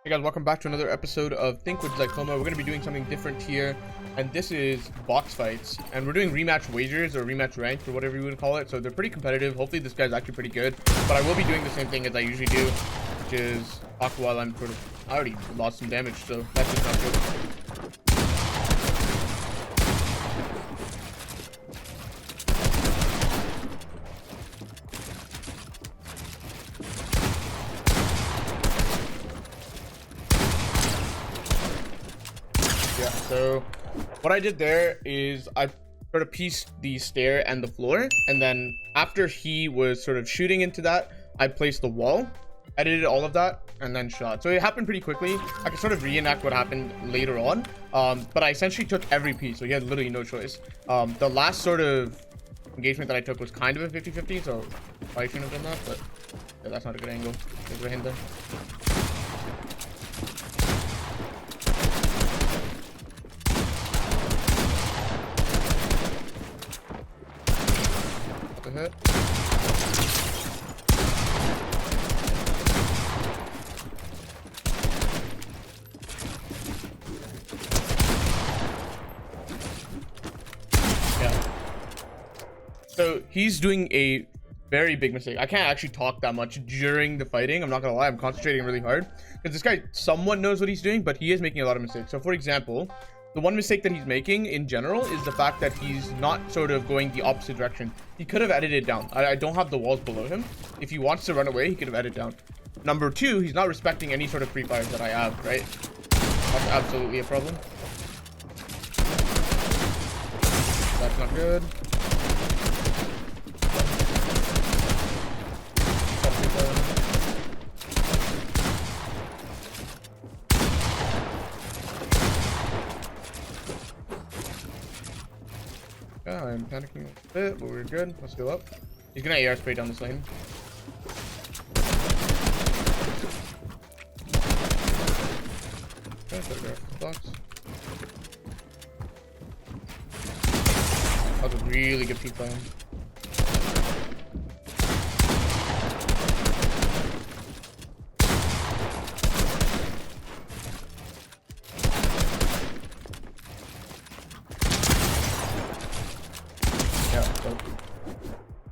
Hey guys, welcome back to another episode of Think with Zykoma. We're going to be doing something different here, and this is box fights. And we're doing rematch wagers or rematch ranked or whatever you would call it. So they're pretty competitive. Hopefully this guy's actually pretty good. But I will be doing the same thing as I usually do, which is talk while I'm sort of... I already lost some damage, so that's just not good. Yeah, so what I did there is I sort of pieced the stair and the floor, and then after he was sort of shooting into that, I placed the wall, edited all of that, and then shot. So it happened pretty quickly. I can sort of reenact what happened later on, but I essentially took every piece, so he had literally no choice. The last sort of engagement that I took was kind of a 50-50, so I shouldn't have done that, but yeah, that's not a good angle. There's a hint there. Hit. Yeah. So he's doing a very big mistake. I can't actually talk that much during the fighting. I'm not gonna lie, I'm concentrating really hard because this guy somewhat knows what he's doing, but he is making a lot of mistakes. So for example, the one mistake that he's making in general is the fact that he's not sort of going the opposite direction. He could have edited down. I don't have the walls below him. If he wants to run away, he could have edited down. Number two, he's not respecting any sort of free fires that I have, right? That's absolutely a problem. That's not good. Yeah, I'm panicking a bit, but we're good. Let's go up. He's gonna AR spray down this lane. Okay, photograph the box. That was a really good peek by him. So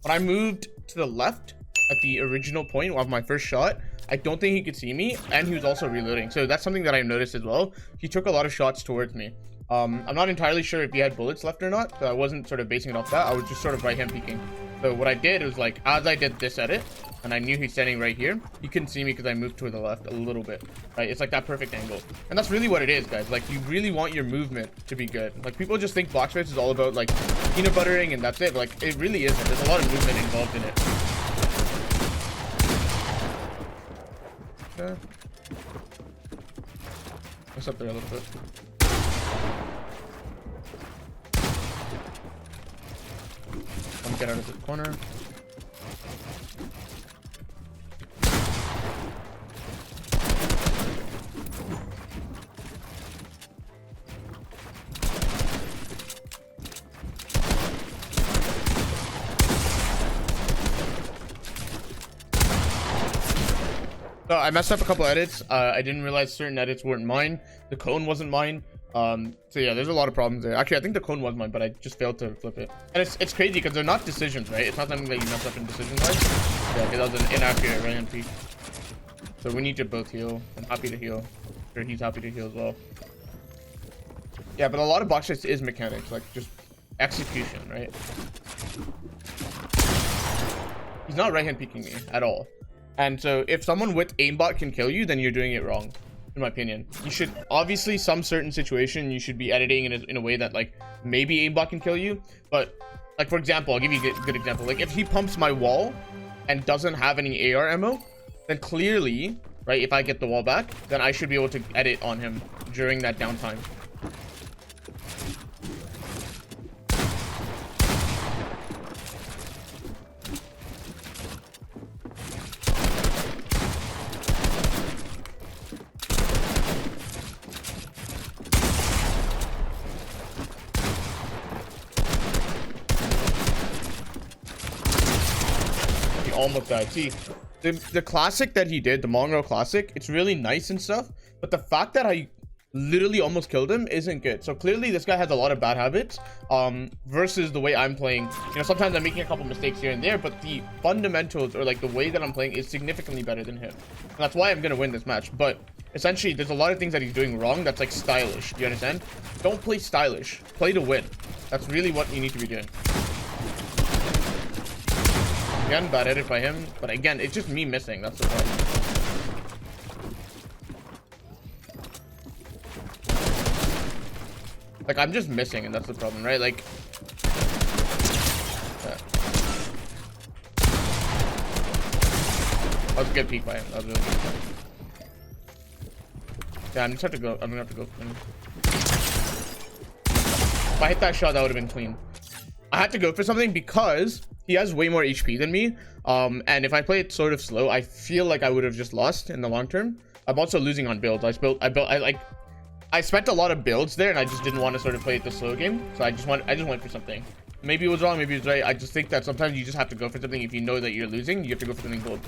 when I moved to the left at the original point of my first shot, I don't think he could see me, and he was also reloading. So that's something that I noticed as well. He took a lot of shots towards me. I'm not entirely sure if he had bullets left or not, so I wasn't sort of basing it off that. I was just sort of right hand peeking. So what I did was, like, as I did this edit and I knew he's standing right here, he couldn't see me because I moved to the left a little bit, right? It's like that perfect angle, and that's really what it is, guys. Like, you really want your movement to be good. Like, people just think box fights is all about like peanut buttering and that's it, but like it really isn't. There's a lot of movement involved in it. Okay, what's up there a little bit? Let me get out of the corner. So I messed up a couple edits. I didn't realize certain edits weren't mine. The cone wasn't mine. So yeah, there's a lot of problems there. Actually, I think the cone was mine, but I just failed to flip it. And it's crazy because they're not decisions, right? It's not something that you mess up in decision wise. Yeah, that was an inaccurate right hand peek. So we need to both heal. I'm happy to heal. Sure, he's happy to heal as well. Yeah, but a lot of box fights is mechanics, like just execution, right? He's not right hand peeking me at all. And so if someone with aimbot can kill you, then you're doing it wrong, in my opinion. You should, obviously, some certain situation, you should be editing in a way that, like, maybe aimbot can kill you. But, like, for example, I'll give you a good example. Like, if he pumps my wall and doesn't have any AR ammo, then clearly, right, if I get the wall back, then I should be able to edit on him during that downtime. He almost died. See, The classic that he did, the Mongrel classic, it's really nice and stuff, but the fact that I literally almost killed him isn't good. So clearly this guy has a lot of bad habits versus the way I'm playing. You know, sometimes I'm making a couple mistakes here and there, but the fundamentals, or like the way that I'm playing, is significantly better than him. And that's why I'm gonna win this match. But essentially there's a lot of things that he's doing wrong that's like stylish. Do you understand? Don't play stylish, play to win. That's really what you need to be doing. Again, bad edit by him, but again, it's just me missing. That's the problem. Like, I'm just missing, and that's the problem, right? Like, that was a good peek by him. That was really good. Yeah, I'm just have to go. I'm gonna have to go. If I hit that shot, that would have been clean. I had to go for something because he has way more HP than me. And if I play it sort of slow, I feel like I would have just lost in the long term. I'm also losing on builds. I spent a lot of builds there, and I just didn't want to sort of play it the slow game. So I just went for something. Maybe it was wrong, maybe it was right. I just think that sometimes you just have to go for something. If you know that you're losing, you have to go for something bold.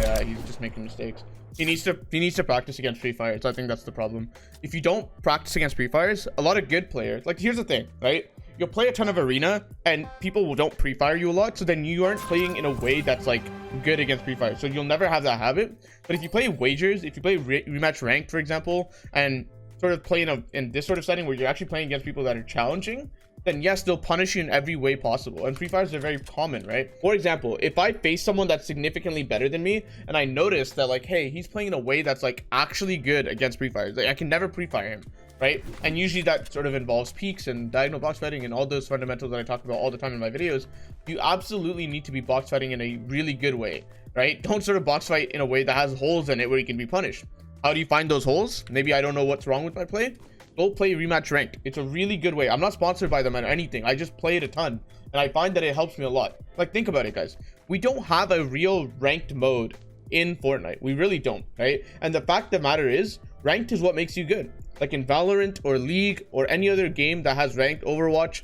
Yeah, he's just making mistakes. He needs to practice against free fires. I think that's the problem. If you don't practice against free fires, a lot of good players, like, here's the thing, right? You'll play a ton of arena and people don't pre-fire you a lot, so then you aren't playing in a way that's like good against pre-fire, so you'll never have that habit. But if you play wagers, if you play rematch ranked, for example, and sort of play in this sort of setting where you're actually playing against people that are challenging, then yes, they'll punish you in every way possible. And free fires are very common, right? For example, if I face someone that's significantly better than me, and I notice that, like, hey, he's playing in a way that's like actually good against free fires, like, I can never pre-fire him, right? And usually that sort of involves peaks and diagonal box fighting and all those fundamentals that I talk about all the time in my videos. You absolutely need to be box fighting in a really good way, right? Don't sort of box fight in a way that has holes in it where you can be punished. How do you find those holes? Maybe I don't know what's wrong with my play. Go play rematch ranked. It's a really good way. I'm not sponsored by them or anything. I just play it a ton, and I find that it helps me a lot. Like, think about it, guys. We don't have a real ranked mode in Fortnite. We really don't, right? And the fact of the matter is, ranked is what makes you good. Like in Valorant or League or any other game that has ranked, Overwatch,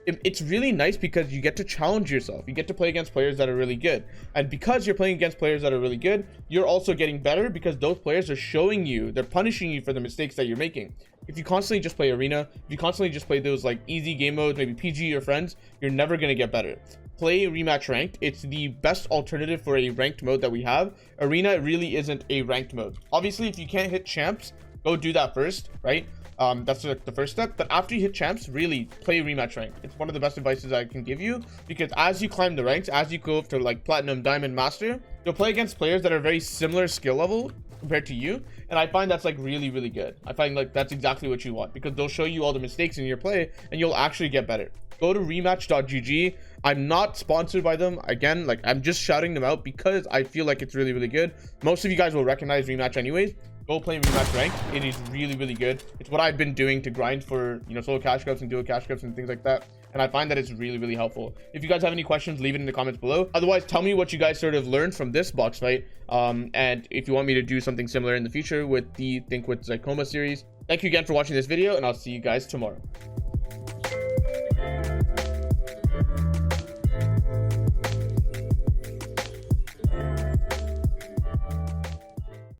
it's really nice because you get to challenge yourself. You get to play against players that are really good, and because you're playing against players that are really good, you're also getting better because those players are showing you, they're punishing you for the mistakes that you're making. If you constantly just play arena, if you constantly just play those like easy game modes, maybe PG or friends, you're never going to get better. Play rematch ranked. It's the best alternative for a ranked mode that we have. Arena really isn't a ranked mode. Obviously, if you can't hit champs, go do that first, right? That's the first step. But after you hit champs, really play rematch ranked. It's one of the best advices I can give you, because as you climb the ranks, as you go up to like platinum, diamond, master, you'll play against players that are very similar skill level compared to you, and I find that's like really good. I find like that's exactly what you want, because they'll show you all the mistakes in your play and you'll actually get better. Go to rematch.gg. I'm not sponsored by them. Again, like, I'm just shouting them out because I feel like it's really good. Most of you guys will recognize rematch anyways. Go play rematch ranked. It is really good. It's what I've been doing to grind for, you know, solo cash cups and duo cash cups and things like that, and I find that it's really helpful. If you guys have any questions, leave it in the comments below. Otherwise, tell me what you guys sort of learned from this box fight, and if you want me to do something similar in the future with the Think with Zykoma series. Thank you again for watching this video, and I'll see you guys tomorrow.